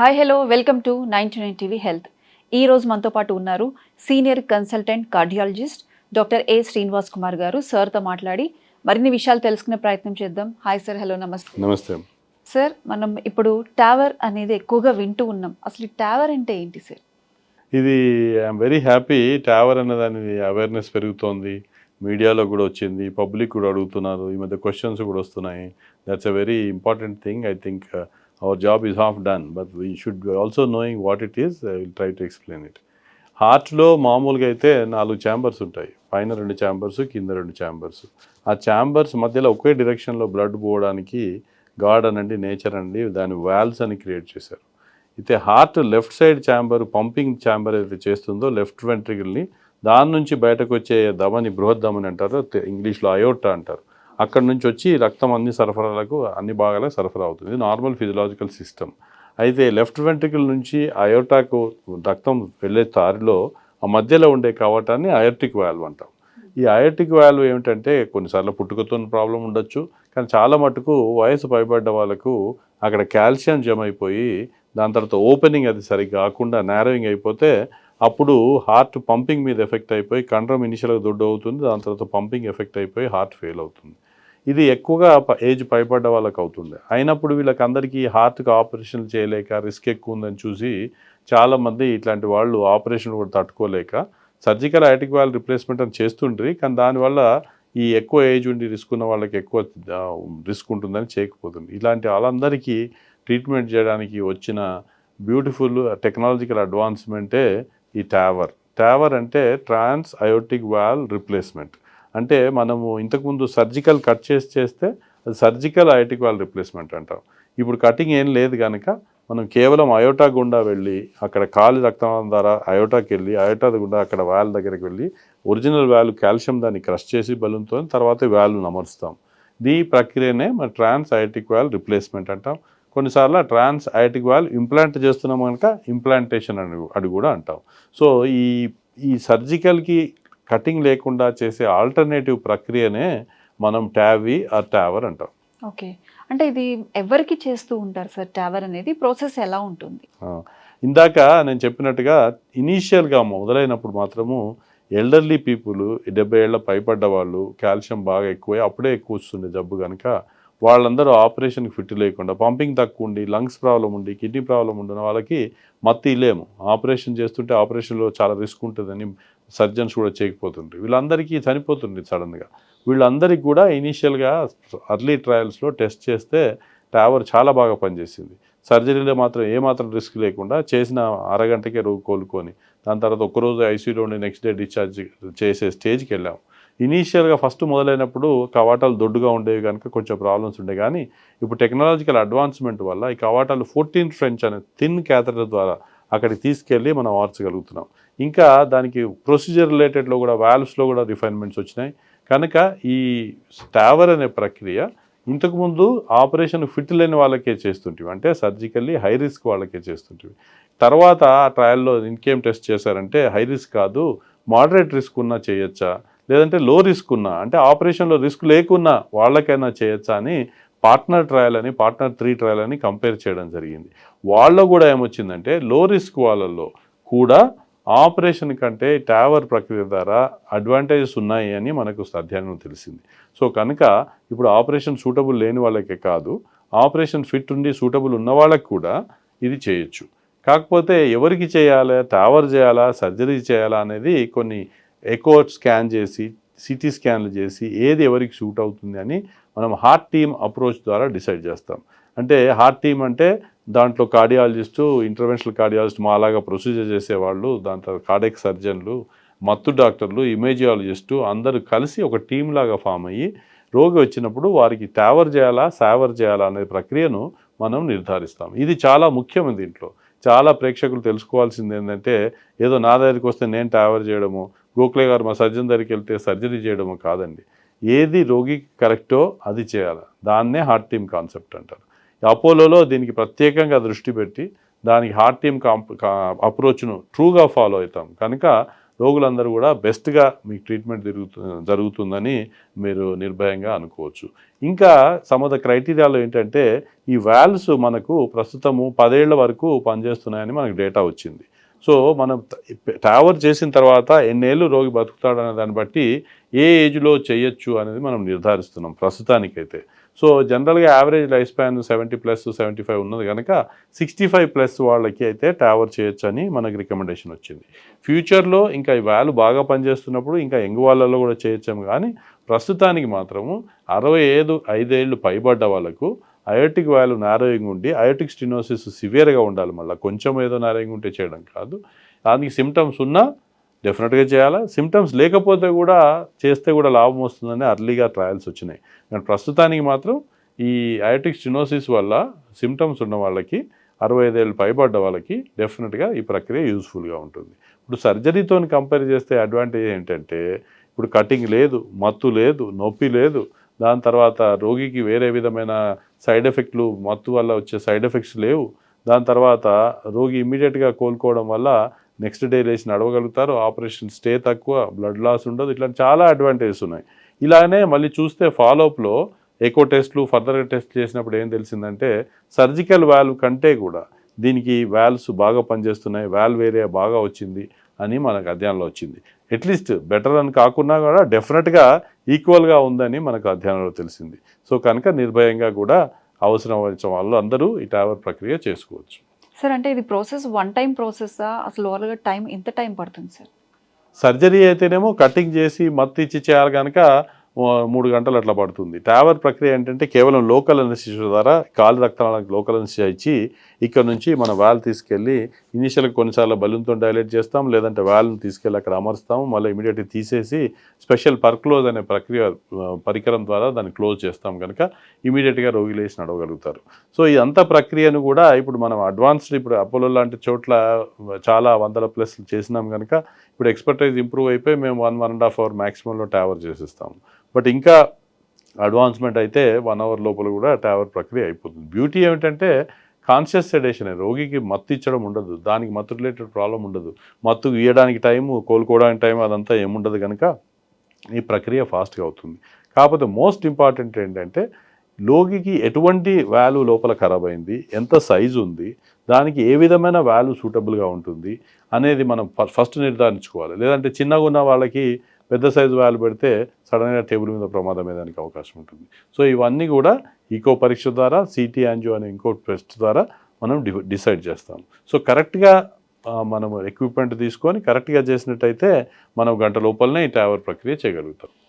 Hi hello welcome to 99 TV health. ఈ రోజు మనతో పాటు ఉన్నారు సీనియర్ కన్సల్టెంట్ కార్డియాలజిస్ట్ డాక్టర్ ఏ శ్రీనివాస్ కుమార్ గారు. సార్తో మాట్లాడి మరిన్ని విషయాలు తెలుసుకునే ప్రయత్నం చేద్దాం. హాయ్ సార్, హలో, నమస్తే. నమస్తే సార్, మనం ఇప్పుడు టావర్ అనేది ఎక్కువగా వింటూ ఉన్నాం. అసలు ఈ టావర్ అంటే ఏంటి సార్? ఇది ఐఎమ్ వెరీ హ్యాపీ. టవర్ అనే దాని అవేర్నెస్ పెరుగుతోంది, మీడియాలో కూడా వచ్చింది, పబ్లిక్ కూడా అడుగుతున్నారు, ఈ మధ్య క్వశ్చన్స్ కూడా వస్తున్నాయి. That's a very important thing. I think our job is half done, but we should also knowing what it is. I will try to explain it. హార్ట్లో మామూలుగా అయితే 4 ఛాంబర్స్ ఉంటాయి. పైన 2 ఛాంబర్స్, కింద 2 ఛాంబర్స్. ఆ ఛాంబర్స్ మధ్యలో ఒకే డైరెక్షన్లో బ్లడ్ పోవడానికి గాడ్ అనండి, నేచర్ అండి, దాని వాల్వ్స్ అని క్రియేట్ చేశారు. అయితే heart left side chamber, pumping chamber ఏదైతే చేస్తుందో లెఫ్ట్ వెంట్రికల్ని, దాని నుంచి బయటకు వచ్చే ధమని బృహద్దమని అంటారు, ఇంగ్లీష్లో అయోర్టా అంటారు. అక్కడ నుంచి వచ్చి రక్తం అన్ని సరఫరాలకు, అన్ని భాగాలకు సరఫరా అవుతుంది. ఇది నార్మల్ ఫిజియలాజికల్ సిస్టమ్. అయితే లెఫ్ట్ వెంట్రికల్ నుంచి అయోర్టాకు రక్తం వెళ్ళే దారిలో ఆ మధ్యలో ఉండే కవాటాన్ని అయోర్టిక్ వాల్వ్ అంటాం. ఈ అయోర్టిక్ వాల్వ్ ఏమిటంటే కొన్నిసార్లు పుట్టుకతో ప్రాబ్లం ఉండొచ్చు, కానీ చాలా మటుకు వయసు పైబడ్డ వాళ్ళకు అక్కడ కాల్షియం జమ అయిపోయి దాని తర్వాత ఓపెనింగ్ అది సరిగ్గా కాకుండా నేరోయింగ్ అయిపోతే అప్పుడు హార్ట్ పంపింగ్ మీద ఎఫెక్ట్ అయిపోయి కండరం ఇనిషియల్గా దొడ్డు అవుతుంది, దాని తర్వాత పంపింగ్ ఎఫెక్ట్ అయిపోయి హార్ట్ ఫెయిల్ అవుతుంది. ఇది ఎక్కువగా ఏజ్ పైబడ్డ వాళ్ళకి అవుతుంది. అయినప్పుడు వీళ్ళకి అందరికీ హార్ట్కి ఆపరేషన్లు చేయలేక రిస్క్ ఎక్కువ ఉందని చూసి చాలామంది ఇట్లాంటి వాళ్ళు ఆపరేషన్ కూడా తట్టుకోలేక సర్జికల్ అయోర్టిక్ వాల్వ్ రిప్లేస్మెంట్ అని చేస్తుండ్రి, కానీ దానివల్ల ఈ ఎక్కువ ఏజ్ ఉండి రిస్క్ ఉన్న వాళ్ళకి ఎక్కువ రిస్క్ ఉంటుందని చేయకపోతుంది. ఇలాంటి వాళ్ళందరికీ ట్రీట్మెంట్ చేయడానికి వచ్చిన బ్యూటిఫుల్ టెక్నాలజికల్ అడ్వాన్స్మెంటే ఈ టావర్. టావర్ అంటే ట్రాన్స్ అయోర్టిక్ వాల్వ్ రిప్లేస్మెంట్. అంటే మనము ఇంతకుముందు సర్జికల్ కట్ చేస్తే అది సర్జికల్ అయోర్టిక్ వాల్వ్ రిప్లేస్మెంట్ అంటాం. ఇప్పుడు కటింగ్ ఏం లేదు కనుక మనం కేవలం అయోటా గుండా వెళ్ళి అక్కడ కాలి రక్తం ద్వారా అయోటాకి వెళ్ళి అయోటా గుండా అక్కడ వాల్వ్ దగ్గరికి వెళ్ళి ఒరిజినల్ వాల్వ్ కాల్షియం దాన్ని క్రష్ చేసి బలూన్తో తర్వాత వాల్వ్ను అమరుస్తాం. ఈ ప్రక్రియనే మన ట్రాన్స్ అయోర్టిక్ వాల్వ్ రిప్లేస్మెంట్ అంటాం. కొన్నిసార్లు ట్రాన్స్ అయోర్టిక్ వాల్వ్ ఇంప్లాంట్ చేస్తున్నాం కనుక ఇంప్లాంటేషన్ అని కూడా అంటాం. సో ఈ సర్జికల్కి కటింగ్ లేకుండా చేసే ఆల్టర్నేటివ్ ప్రక్రియనే మనం టావీ ఆర్ టావర్ అంటాం. ఓకే, అంటే ఇది ఎవరికి చేస్తూ ఉంటారు సార్? టావర్ అనేది ప్రాసెస్ ఎలా ఉంటుంది? ఇందాక నేను చెప్పినట్టుగా ఇనీషియల్గా మొదలైనప్పుడు మాత్రము ఎల్డర్లీ పీపుల్, 70 ఏళ్ళ పైపడ్డ వాళ్ళు, కాల్షియం బాగా ఎక్కువ అప్పుడే ఎక్కువ వస్తుంది జబ్బు కనుక వాళ్ళందరూ ఆపరేషన్కి ఫిట్ లేకుండా పంపింగ్ తక్కువ ఉండి లంగ్స్ ప్రాబ్లం ఉండి కిడ్నీ ప్రాబ్లం ఉండిన వాళ్ళకి మత్తు ఇలేము. ఆపరేషన్ చేస్తుంటే ఆపరేషన్లో చాలా రిస్క్ ఉంటుందని సర్జన్స్ కూడా చేయకపోతుండ్రు. వీళ్ళందరికీ చనిపోతుంది సడన్గా. వీళ్ళందరికీ కూడా ఇనీషియల్గా అర్లీ ట్రయల్స్లో టెస్ట్ చేస్తే టావర్ చాలా బాగా పనిచేసింది. సర్జరీలో మాత్రం ఏమాత్రం రిస్క్ లేకుండా చేసిన అరగంటకే రోగి కోలుకొని దాని తర్వాత ఒక్కరోజు ఐసీయూలో ఉండి నెక్స్ట్ డే డిశ్చార్జ్ చేసే స్టేజ్కి వెళ్ళాం. ఇనీషియల్గా ఫస్ట్ మొదలైనప్పుడు కవాటాలు దొడ్డుగా ఉండేవి కనుక కొంచెం ప్రాబ్లమ్స్ ఉండే, కానీ ఇప్పుడు టెక్నాలజికల్ అడ్వాన్స్మెంట్ వల్ల ఈ కవాటాలు 14 French అనే థిన్ క్యాథటర్ ద్వారా అక్కడికి తీసుకెళ్ళి మనం మార్చగలుగుతున్నాం. ఇంకా దానికి ప్రొసీజర్ రిలేటెడ్లో కూడా వాల్వ్స్లో కూడా రిఫైన్మెంట్స్ వచ్చినాయి కనుక ఈ టావర్ అనే ప్రక్రియ ఇంతకుముందు ఆపరేషన్ ఫిట్ లేని వాళ్ళకే చేస్తుంటివి, అంటే సర్జికల్లీ హై రిస్క్ వాళ్ళకే చేస్తుంటివి. తర్వాత ఆ ట్రయల్లో ఇంకేం టెస్ట్ చేశారంటే హై రిస్క్ కాదు, మోడరేట్ రిస్క్ ఉన్నా చేయొచ్చా, లేదంటే లో రిస్క్ ఉన్నా అంటే ఆపరేషన్లో రిస్క్ లేకున్నా వాళ్ళకైనా చేయొచ్చా అని పార్ట్నర్ 3 ట్రయల్ అని కంపేర్ చేయడం జరిగింది. వాళ్ళలో కూడా ఏమొచ్చిందంటే లో రిస్క్ వాళ్ళల్లో కూడా ఆపరేషన్ కంటే టావర్ ప్రక్రియ ద్వారా అడ్వాంటేజెస్ ఉన్నాయి అని మనకు అధ్యయనం తెలిసింది. సో కనుక ఇప్పుడు ఆపరేషన్ సూటబుల్ లేని వాళ్ళకే కాదు, ఆపరేషన్ ఫిట్ ఉండి సూటబుల్ ఉన్న వాళ్ళకి కూడా ఇది చేయొచ్చు. కాకపోతే ఎవరికి చేయాలా, టావర్ చేయాలా, సర్జరీ చేయాలా అనేది కొన్ని ఎకో స్కాన్ చేసి సిటీ స్కాన్లు చేసి ఏది ఎవరికి సూట్ అవుతుంది అని మనం హార్ట్ టీమ్ అప్రోచ్ ద్వారా డిసైడ్ చేస్తాం. అంటే హార్ట్ టీమ్ అంటే దాంట్లో కార్డియాలజిస్టు, ఇంటర్వెన్షనల్ కార్డియాలజిస్ట్, మాలాగా ప్రొసీజర్ చేసేవాళ్ళు, దాని తర్వాత కార్డియాక్ సర్జన్లు, మత్తు డాక్టర్లు, ఇమేజియాలజిస్టు అందరూ కలిసి ఒక టీం లాగా ఫామ్ అయ్యి రోగి వచ్చినప్పుడు వారికి టావర్ చేయాలా, సావర్ చేయాలా అనే ప్రక్రియను మనం నిర్ధారిస్తాం. ఇది చాలా ముఖ్యమైన దీంట్లో. చాలా ప్రేక్షకులు తెలుసుకోవాల్సింది ఏంటంటే ఏదో నా దగ్గరికి వస్తే నేను టావర్ చేయడము, గోఖలే గారు మా సర్జన్ దగ్గరికి వెళ్తే సర్జరీ చేయడము కాదండి. ఏది రోగికి కరెక్టో అది చేయాలి. దాన్నే హార్ట్ టీమ్ కాన్సెప్ట్ అంటారు. అపోలోలో దీనికి ప్రత్యేకంగా దృష్టి పెట్టి దానికి హార్ట్ టీమ్ అప్రోచ్ను ట్రూగా ఫాలో అవుతాం కనుక రోగులందరూ కూడా బెస్ట్గా మీకు ట్రీట్మెంట్ జరుగుతుందని మీరు నిర్భయంగా అనుకోవచ్చు. ఇంకా సమ్ ఆఫ్ ద క్రైటీరియాలో ఏంటంటే ఈ వాల్వ్స్ మనకు ప్రస్తుతము 10 ఏళ్ల వరకు పనిచేస్తున్నాయని మనకు డేటా వచ్చింది. సో మనం టావర్ చేసిన తర్వాత ఎన్నేళ్ళు రోగి బతుకుతాడనే దాన్ని బట్టి ఏ ఏజ్లో చేయొచ్చు అనేది మనం నిర్ధారిస్తున్నాం ప్రస్తుతానికైతే. సో జనరల్గా యావరేజ్ లైఫ్ స్పాన్ 70+ 75 ఉన్నది కనుక 65+ వాళ్ళకి అయితే టావర్ చేయొచ్చు అని మనకి రికమెండేషన్ వచ్చింది. ఫ్యూచర్లో ఇంకా ఈ వాల్వ్ బాగా పనిచేస్తున్నప్పుడు ఇంకా యంగ్ వాళ్ళలో కూడా చేయొచ్చాము, కానీ ప్రస్తుతానికి మాత్రము 65 ఏళ్ళు పైబడ్డ వాళ్ళకు అయోటిక్ వాల్వ్ నారోయింగ్ ఉండి అయోటిక్ స్టెనోసిస్ సివియర్గా ఉండాలి. మళ్ళీ కొంచెం ఏదో నారోయింగ్ ఉంటే చేయడం కాదు, దానికి సిమ్టమ్స్ ఉన్నా డెఫినెట్గా చేయాలా. సిమ్టమ్స్ లేకపోతే కూడా చేస్తే కూడా లాభం వస్తుందని అర్లీగా ట్రయల్స్ వచ్చినాయి. కానీ ప్రస్తుతానికి మాత్రం ఈ అయోటిక్ స్టెనోసిస్ వల్ల సిమ్టమ్స్ ఉన్న వాళ్ళకి 65 ఏళ్ళు పైబడ్డ వాళ్ళకి డెఫినెట్గా ఈ ప్రక్రియ యూస్ఫుల్గా ఉంటుంది. ఇప్పుడు సర్జరీతో కంపేర్ చేస్తే అడ్వాంటేజ్ ఏంటంటే ఇప్పుడు కటింగ్ లేదు, మత్తు లేదు, నొప్పి లేదు, దాని తర్వాత రోగికి వేరే విధమైన సైడ్ ఎఫెక్ట్లు, మత్తు వల్ల వచ్చే సైడ్ ఎఫెక్ట్స్ లేవు. దాని తర్వాత రోగి ఇమ్మీడియట్గా కోలుకోవడం వల్ల నెక్స్ట్ డే లేచి నడవగలుగుతారు, ఆపరేషన్ స్టే తక్కువ, బ్లడ్ లాస్ ఉండదు, ఇట్లా చాలా అడ్వాంటేజెస్ ఉన్నాయి. ఇలానే మళ్ళీ చూస్తే ఫాలోఅప్లో ఎకో టెస్ట్లు, ఫర్దర్గా టెస్ట్ చేసినప్పుడు ఏం తెలిసిందంటే సర్జికల్ వాల్వ్ కంటే కూడా దీనికి వాల్వ్స్ బాగా పనిచేస్తున్నాయి, వాల్వ్ ఏరియా బాగా వచ్చింది అని మనకు అధ్యయనంలో వచ్చింది. అట్లీస్ట్ బెటర్ అని కాకుండా కూడా డెఫినెట్గా ఈక్వల్గా ఉందని మనకు అధ్యయనంలో తెలిసింది. సో కనుక నిర్భయంగా కూడా అవసరం వచ్చిన వాళ్ళు అందరూ ఈ టావర్ ప్రక్రియ చేసుకోవచ్చు. సార్ అంటే ఇది ప్రాసెస్ వన్ టైం ప్రాసెస్సా, అసలు ఓవర్గా టైం ఎంత టైం పడుతుంది సార్? సర్జరీ అయితేనేమో కటింగ్ చేసి మత్తు ఇచ్చి చేయాలి కనుక 3 గంటలు అట్లా పడుతుంది. టావర్ ప్రక్రియ ఏంటంటే కేవలం లోకల్ అనెస్థీషియా ద్వారా కాలు రక్తనాళాలకు లోకల్ అనెస్థీషియా ఇచ్చి ఇక్కడ నుంచి మన వాల్వ్ తీసుకెళ్ళి ఇనీషియల్గా కొన్నిసార్లు బలూన్తో డైలేట్ చేస్తాం, లేదంటే వాల్వ్ని తీసుకెళ్ళి అక్కడ అమరుస్తాము, మళ్ళీ ఇమీడియట్గా తీసేసి స్పెషల్ పర్క్లోజ్ అనే ప్రక్రియ పరికరం ద్వారా దాన్ని క్లోజ్ చేస్తాం కనుక ఇమీడియట్గా రోగి లేచి నడవగలుగుతారు. సో ఇదంతా ప్రక్రియను కూడా ఇప్పుడు మనం అడ్వాన్స్డ్ ఇప్పుడు అపోలో లాంటి చోట్ల చాలా 100+ చేసినాం కనుక ఇప్పుడు ఎక్స్పర్టైజ్ ఇంప్రూవ్ అయిపోయి మేము 1.5 అవర్ మ్యాక్సిమంలో టావర్ చేసిస్తాము. బట్ ఇంకా అడ్వాన్స్మెంట్ అయితే 1 అవర్ లోపల కూడా టావర్ ప్రక్రియ అయిపోతుంది. బ్యూటీ ఏమిటంటే కాన్షియస్ సెడేషన్, రోగికి మత్తు ఇచ్చడం ఉండదు, దానికి మత్తు రిలేటెడ్ ప్రాబ్లం ఉండదు, మత్తు ఇవ్వడానికి టైము, కోలుకోవడానికి టైం అదంతా ఏముండదు కనుక ఈ ప్రక్రియ ఫాస్ట్గా అవుతుంది. కాకపోతే మోస్ట్ ఇంపార్టెంట్ ఏంటంటే రోగికి ఎటువంటి వాల్వ్ లోపల ఖరాబ్ అయింది, ఎంత సైజు ఉంది, దానికి ఏ విధమైన వాల్వ్ సూటబుల్గా ఉంటుంది అనేది మనం ఫస్ట్ నిర్ధారించుకోవాలి. లేదంటే చిన్నగా ఉన్న వాళ్ళకి పెద్ద సైజు వాల్వ్ పెడితే సడన్గా టేబుల్ మీద ప్రమాదం అయ్యేదానికి అవకాశం ఉంటుంది. సో ఇవన్నీ కూడా ఈకో పరీక్ష ద్వారా, సిటీ యాంజియో అనే ఇంకో టెస్ట్ ద్వారా మనం డిసైడ్ చేస్తాం. సో కరెక్ట్గా మనం ఎక్విప్మెంట్ తీసుకొని కరెక్ట్గా చేసినట్టయితే మనం గంట లోపలనే ఈ టావర్ ప్రక్రియ చేయగలుగుతాం.